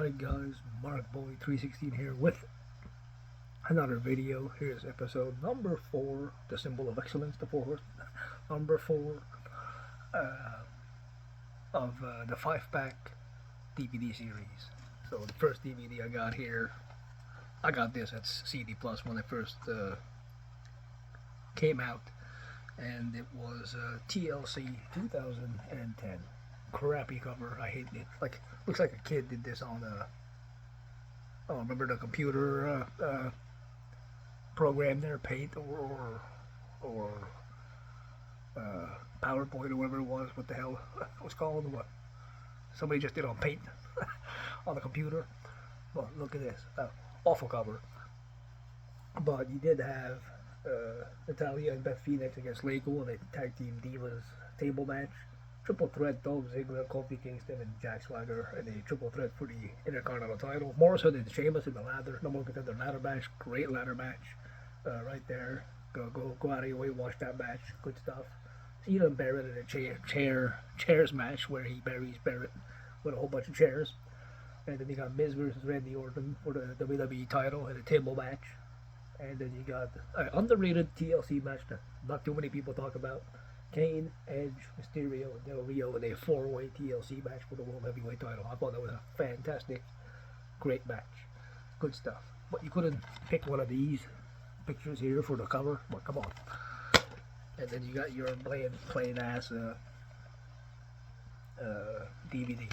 Alright guys, MarkBoy316 here with another video. Here's episode number 4, the symbol of excellence, the fourth, number 4 of the 5-pack DVD series. So the first DVD I got here, I got this at CD Plus when it first came out, and it was TLC 2010. Crappy cover, I hate it. Like, looks like a kid did this on remember the computer program there, Paint or PowerPoint or whatever it was. What the hell it was called? What somebody just did on Paint on the computer. Well, look at this, awful cover. But you did have Natalia and Beth Phoenix against Lego in a tag team divas table match. Triple threat: Dolph Ziggler, Kofi Kingston, and Jack Swagger in a triple threat for the Intercontinental title. Morrison and Sheamus in the number one contender ladder match. Great ladder match, right there. Go out of your way, watch that match. Good stuff. Cena and Barrett in a chairs match where he buries Barrett with a whole bunch of chairs. And then you got Miz versus Randy Orton for the WWE title in a table match. And then you got an underrated TLC match that not too many people talk about. Kane, Edge, Mysterio, and Del Rio in a 4-way TLC match for the World Heavyweight title. I thought that was a fantastic, great match. Good stuff. But you couldn't pick one of these pictures here for the cover. Well, come on. And then you got your plain ass DVD.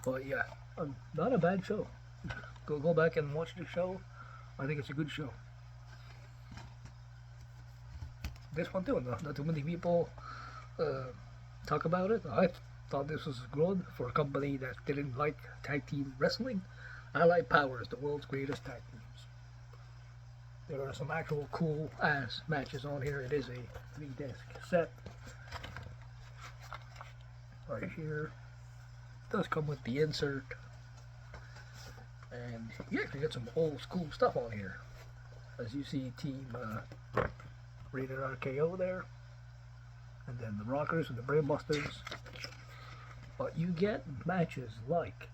But yeah, not a bad show. Go back and watch the show. I think it's a good show. This one too, not too many people talk about it. I thought this was good for a company that didn't like tag team wrestling. Alli Power is the world's greatest tag teams. There are some actual cool ass matches on here. It is a 3-disc set. Right here. It does come with the insert. And you actually get some old school stuff on here. As you see, Team Rated RKO there, and then the Rockers and the Brainbusters. But you get matches like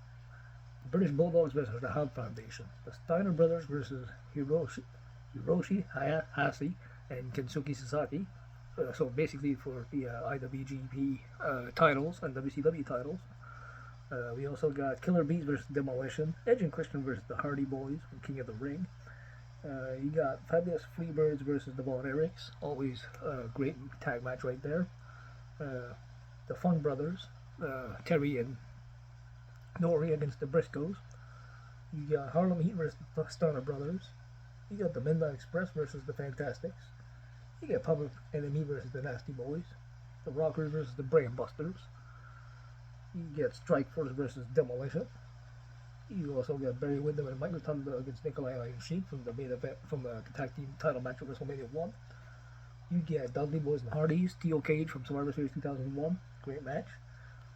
the British Bulldogs versus the Hound Foundation, the Steiner Brothers versus Hiroshi Hayashi and Kensuke Sasaki. So basically for the IWGP titles and WCW titles. We also got Killer Bees versus Demolition, Edge and Christian versus the Hardy Boys from King of the Ring. You got Fabulous Freebirds versus the Von Erichs. Always a great tag match right there. The Fun Brothers, Terry and Nori against the Briscoes. You got Harlem Heat versus the Stunner Brothers. You got the Midnight Express versus the Fantastics. You got Public Enemy versus the Nasty Boys. The Rockers versus the Brainbusters. You get Strikeforce versus Demolition. You also got Barry Windham and Michael Thunder against Nikolai Iron Sheik from the main event, from the tag team title match of WrestleMania 1. You get Dudley Boys and Hardys, Steel Cage from Survivor Series 2001, great match.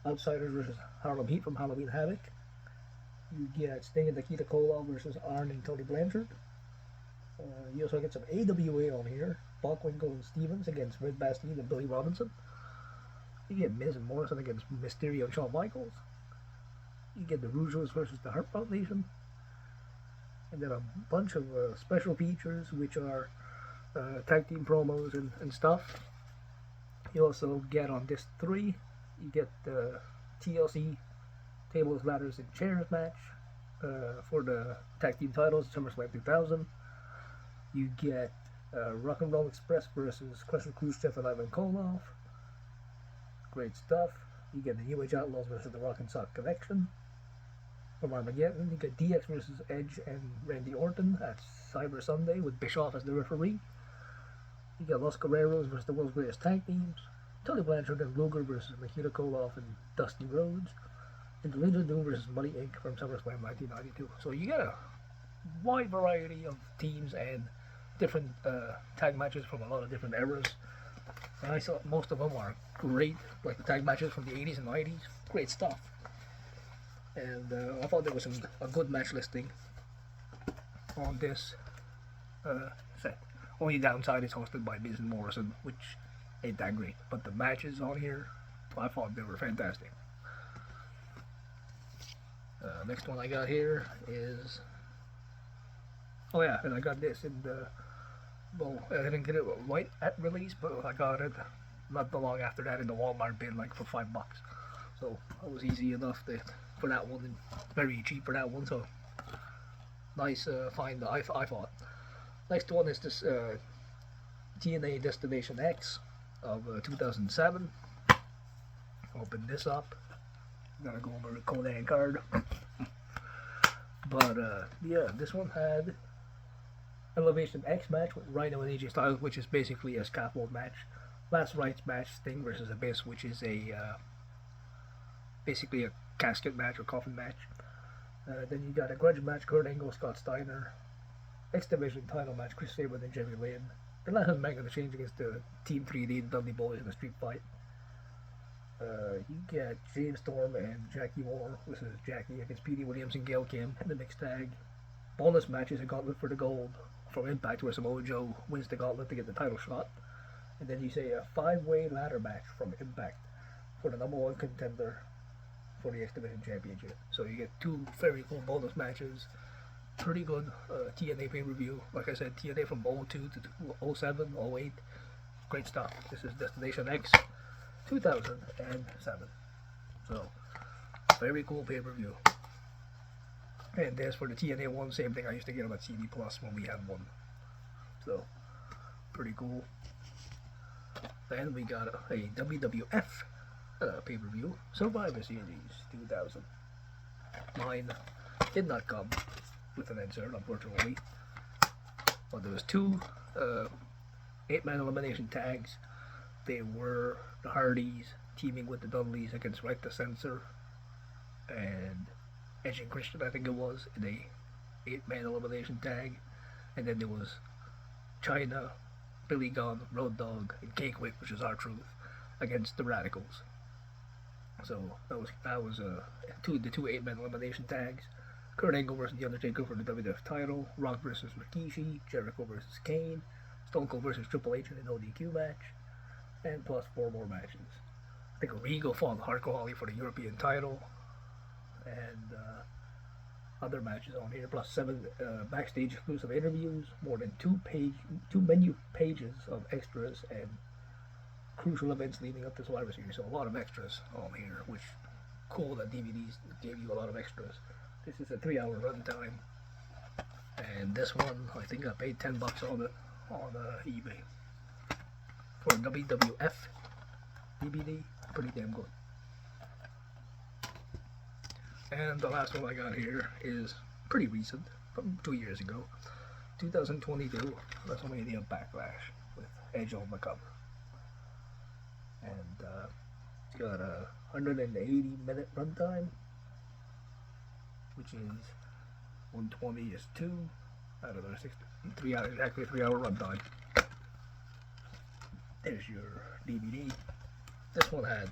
Outsiders versus Harlem Heat from Halloween Havoc. You get Sting and Nikita Koloff versus Arn and Tony Blanchard. You also get some AWA on here, Bockwinkel and Stevens against Red Bastille and Billy Robinson. You get Miz and Morrison against Mysterio and Shawn Michaels. You get the Rougeos versus the Hart Foundation, and then a bunch of special features, which are tag team promos and stuff. You also get on disc 3, you get the TLC Tables, Ladders, and Chairs match for the tag team titles, SummerSlam 2000. You get Rock and Roll Express versus Crusher Khrushchev and Ivan Koloff. Great stuff. You get the New Age Outlaws versus the Rock and Sock Connection from Armageddon. You get DX versus Edge and Randy Orton at Cyber Sunday with Bischoff as the referee. You get Los Guerreros versus the world's greatest tag teams. Tony Blanchard and Luger versus Nikita Koloff and Dusty Rhodes. And the Legion of Doom versus Money Inc. from SummerSlam 1992. So you get a wide variety of teams and different tag matches from a lot of different eras. And I saw most of them are great, like the tag matches from the 80s and 90s. Great stuff. And I thought there was a good match listing on this set. Only downside is hosted by Miz and Morrison, which ain't that great. But the matches on here, I thought they were fantastic. Next one I got here is, oh yeah, and I got this in the, well, I didn't get it right at release, but I got it not too long after that in the Walmart bin, like for $5. So it was easy enough for that one, and very cheap for that one. So nice find, I thought. Next one is this TNA Destination X of 2007. Open this up. Gotta go over the Conan card. But yeah, this one had Elevation X match with Rhino and AJ Styles, which is basically a scaffold match. Last Rites match, Sting versus Abyss, which is a basically a casket match or coffin match. Then you got a grudge match, Kurt Angle, Scott Steiner. X Division title match, Chris Sabin and Jerry Lynn. The last Mega Exchange against the Team 3D, the Dudley Boys in a street fight. You get James Storm and Jackie Moore versus Jackie against Petey Williams and Gail Kim in the mixed tag. Bonus matches, a gauntlet for the gold from Impact, where Samoa Joe wins the gauntlet to get the title shot. And then you say a 5-way ladder match from Impact for the #1 contender for the X Division Championship. So you get 2 very cool bonus matches. Pretty good TNA pay-per-view. Like I said, TNA from 02 to 07, 08. Great stuff. This is Destination X 2007. So, very cool pay-per-view. And there's for the TNA one, same thing. I used to get them at CD Plus when we had one. So, pretty cool. Then we got a WWF pay-per-view, Survivor Series 2000. Mine did not come with an insert, unfortunately. But there was 2 8-man elimination tags. They were the Hardys teaming with the Dudleys against Right to Censor and Edge and Christian, I think it was, in a 8-man elimination tag. And then there was China, Billy Gunn, Road Dogg, and Cakewit, which is R-Truth, against the Radicals. So that was the 2 8-man elimination tags. Kurt Angle versus The Undertaker for the WWF title, Rock versus Rikishi, Jericho versus Kane, Stone Cold versus Triple H in an ODQ match, and plus 4 more matches. I think Regal fought Hardcore Holly for the European title, and other matches on here, plus 7 backstage exclusive interviews, more than 2 menu pages of extras, and crucial events leading up to Survivor Series. So a lot of extras on here, which cool that DVDs gave you a lot of extras. This is a 3-hour runtime, and this one I think I paid $10 on it on eBay for a WWF DVD. Pretty damn good. And the last one I got here is pretty recent, from 2 years ago, 2022 WrestleMania Backlash with Edge on the cover. And it's got a 180-minute runtime, which is 120 is 2. I don't know, 3 hours, exactly 3-hour runtime. There's your DVD. This one had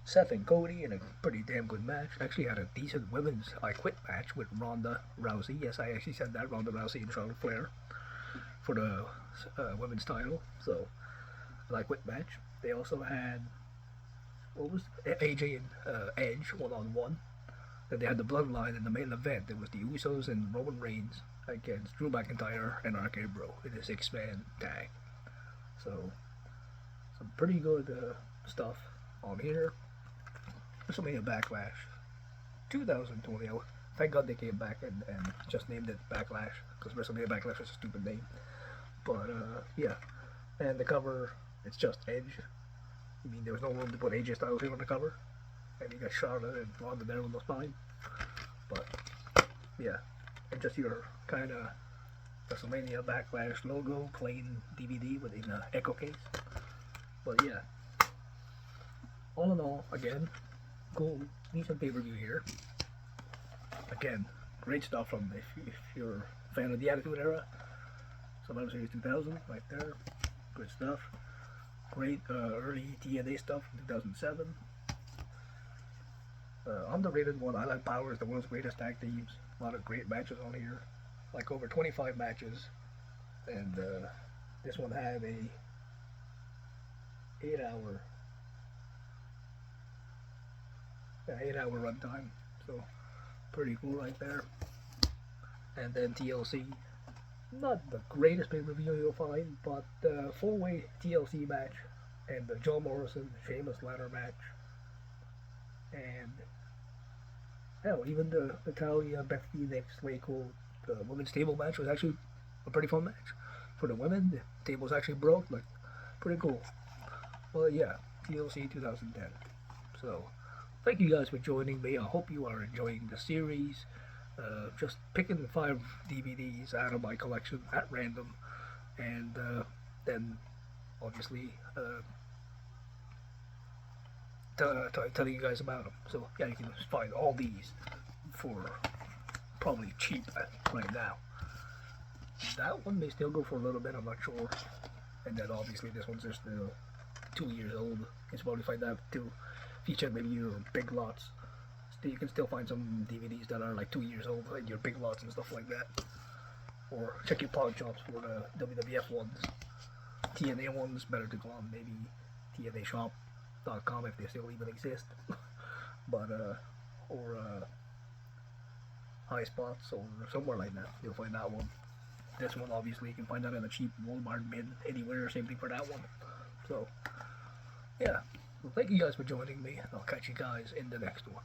Seth and Cody in a pretty damn good match. Actually had a decent women's I Quit match with Ronda Rousey. Yes, I actually said that, Ronda Rousey and Charlotte Flair for the women's title. So, an I Quit match. They also had, what was AJ and Edge one-on-one. Then they had the Bloodline in the main event. It was the Usos and Roman Reigns against Drew McIntyre and RK Bro in a 6-man tag. So, some pretty good stuff on here. WrestleMania Backlash 2020. Thank God they came back and just named it Backlash, because WrestleMania Backlash is a stupid name. But yeah, and the cover, it's just Edge. I mean, there was no room to put AJ Styles here on the cover, and you got Charlotte and Ronda there on the spine. But yeah, and just your kind of WrestleMania Backlash logo, plain DVD with an echo case. But yeah, all in all, again, cool, decent pay-per-view here. Again, great stuff from, if you're a fan of the Attitude Era, Survivor Series 2000, right there, good stuff. Great early TNA stuff from 2007. Underrated one, Alli Power is the world's greatest tag teams. A lot of great matches on here, like over 25 matches, and this one had a 8-hour runtime. So Pretty cool right there. And then TLC. Not the greatest pay-per-view you'll find, but the four-way TLC match and the John Morrison Sheamus ladder match, and hell, even the Natalia Beth Phoenix Waco the women's table match was actually a pretty fun match. For the women, the tables actually broke, like pretty cool. Well, yeah, TLC 2010. So, thank you guys for joining me. I hope you are enjoying the series. Just picking 5 DVDs out of my collection at random, and then obviously telling you guys about them. So yeah, you can find all these for probably cheap right now. That one may still go for a little bit, I'm not sure. And then obviously this one's just 2 years old. You can probably find that too. If you check maybe your big lots, you can still find some DVDs that are like 2 years old, like your big lots and stuff like that. Or check your pawn shops for the WWF ones. TNA ones, better to go on maybe TNAshop.com if they still even exist. But or High Spots or somewhere like that, you'll find that one. This one obviously you can find that in a cheap Walmart bin anywhere, same thing for that one. So yeah, well, thank you guys for joining me. I'll catch you guys in the next one.